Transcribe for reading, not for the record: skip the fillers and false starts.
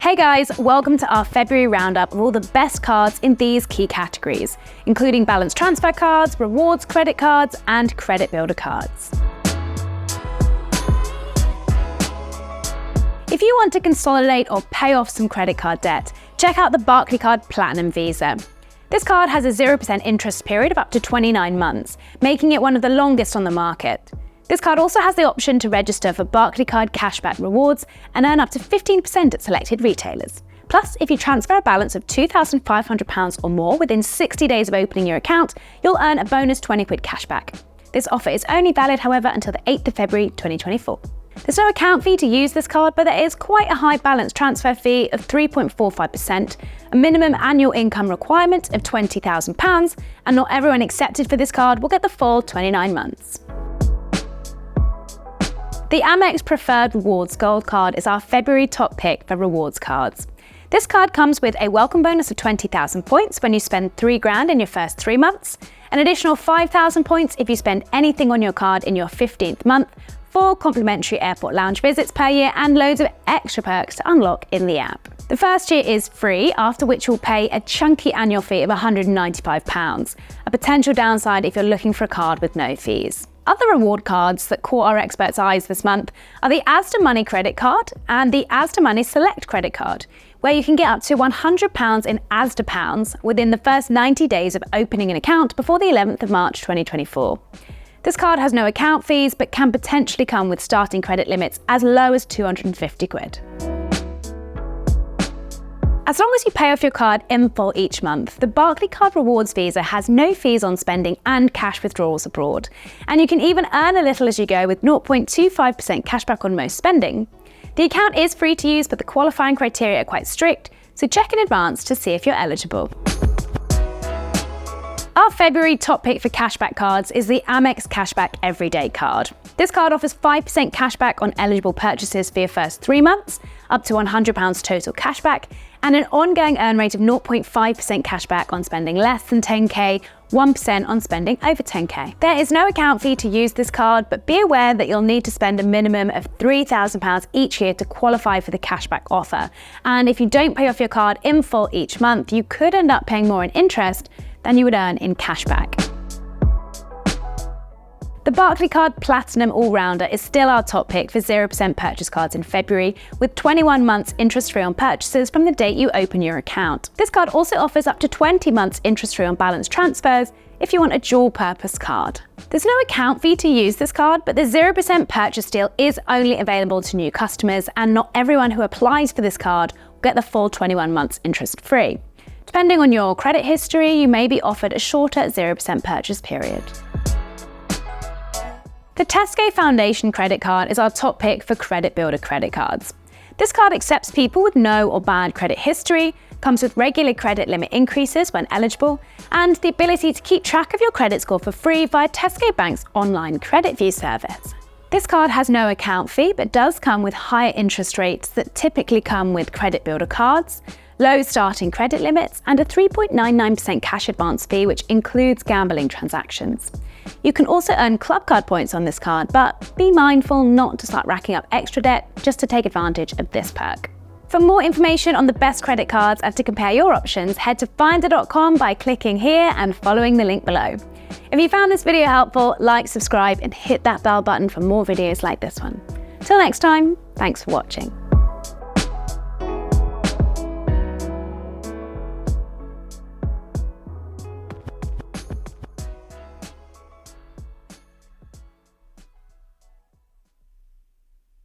Hey guys, welcome to our February roundup of all the best cards in these key categories, including balance transfer cards, rewards credit cards, and credit builder cards. If you want to consolidate or pay off some credit card debt, check out the Barclaycard Platinum Visa. This card has a 0% interest period of up to 29 months, making it one of the longest on the market. This card also has the option to register for Barclaycard Cashback rewards and earn up to 15% at selected retailers. Plus, if you transfer a balance of £2,500 or more within 60 days of opening your account, you'll earn a bonus £20 cashback. This offer is only valid, however, until the 8th of February 2024. There's no account fee to use this card, but there is quite a high balance transfer fee of 3.45%, a minimum annual income requirement of £20,000, and not everyone accepted for this card will get the full 29 months. The Amex Preferred Rewards Gold Card is our February top pick for rewards cards. This card comes with a welcome bonus of 20,000 points when you spend $3,000 in your first 3 months, an additional 5,000 points if you spend anything on your card in your 15th month, 4 complimentary airport lounge visits per year, and loads of extra perks to unlock in the app. The first year is free, after which you'll pay a chunky annual fee of £195, a potential downside if you're looking for a card with no fees. Other reward cards that caught our experts' eyes this month are the Asda Money Credit Card and the Asda Money Select Credit Card, where you can get up to £100 in Asda pounds within the first 90 days of opening an account before the 11th of March 2024. This card has no account fees but can potentially come with starting credit limits as low as £250. As long as you pay off your card in full each month, the Barclaycard Rewards Visa has no fees on spending and cash withdrawals abroad. And you can even earn a little as you go with 0.25% cashback on most spending. The account is free to use, but the qualifying criteria are quite strict, so check in advance to see if you're eligible. Our February top pick for cashback cards is the Amex Cashback Everyday Card. This card offers 5% cashback on eligible purchases for your first 3 months, up to £100 total cashback, and an ongoing earn rate of 0.5% cashback on spending less than 10k, 1% on spending over 10k. There is no account fee to use this card, but be aware that you'll need to spend a minimum of £3,000 each year to qualify for the cashback offer. And if you don't pay off your card in full each month, you could end up paying more in interest than you would earn in cashback. The Barclaycard Platinum All-Rounder is still our top pick for 0% purchase cards in February, with 21 months interest-free on purchases from the date you open your account. This card also offers up to 20 months interest-free on balance transfers if you want a dual-purpose card. There's no account fee to use this card, but the 0% purchase deal is only available to new customers, and not everyone who applies for this card will get the full 21 months interest-free. Depending on your credit history, you may be offered a shorter 0% purchase period. The Tesco Foundation Credit Card is our top pick for credit builder credit cards. This card accepts people with no or bad credit history, comes with regular credit limit increases when eligible, and the ability to keep track of your credit score for free via Tesco Bank's online credit view service. This card has no account fee but does come with higher interest rates that typically come with credit builder cards, low starting credit limits, and a 3.99% cash advance fee, which includes gambling transactions. You can also earn club card points on this card, but be mindful not to start racking up extra debt just to take advantage of this perk. For more information on the best credit cards and to compare your options, head to finder.com by clicking here and following the link below. If you found this video helpful, like, subscribe, and hit that bell button for more videos like this one. Till next time, thanks for watching.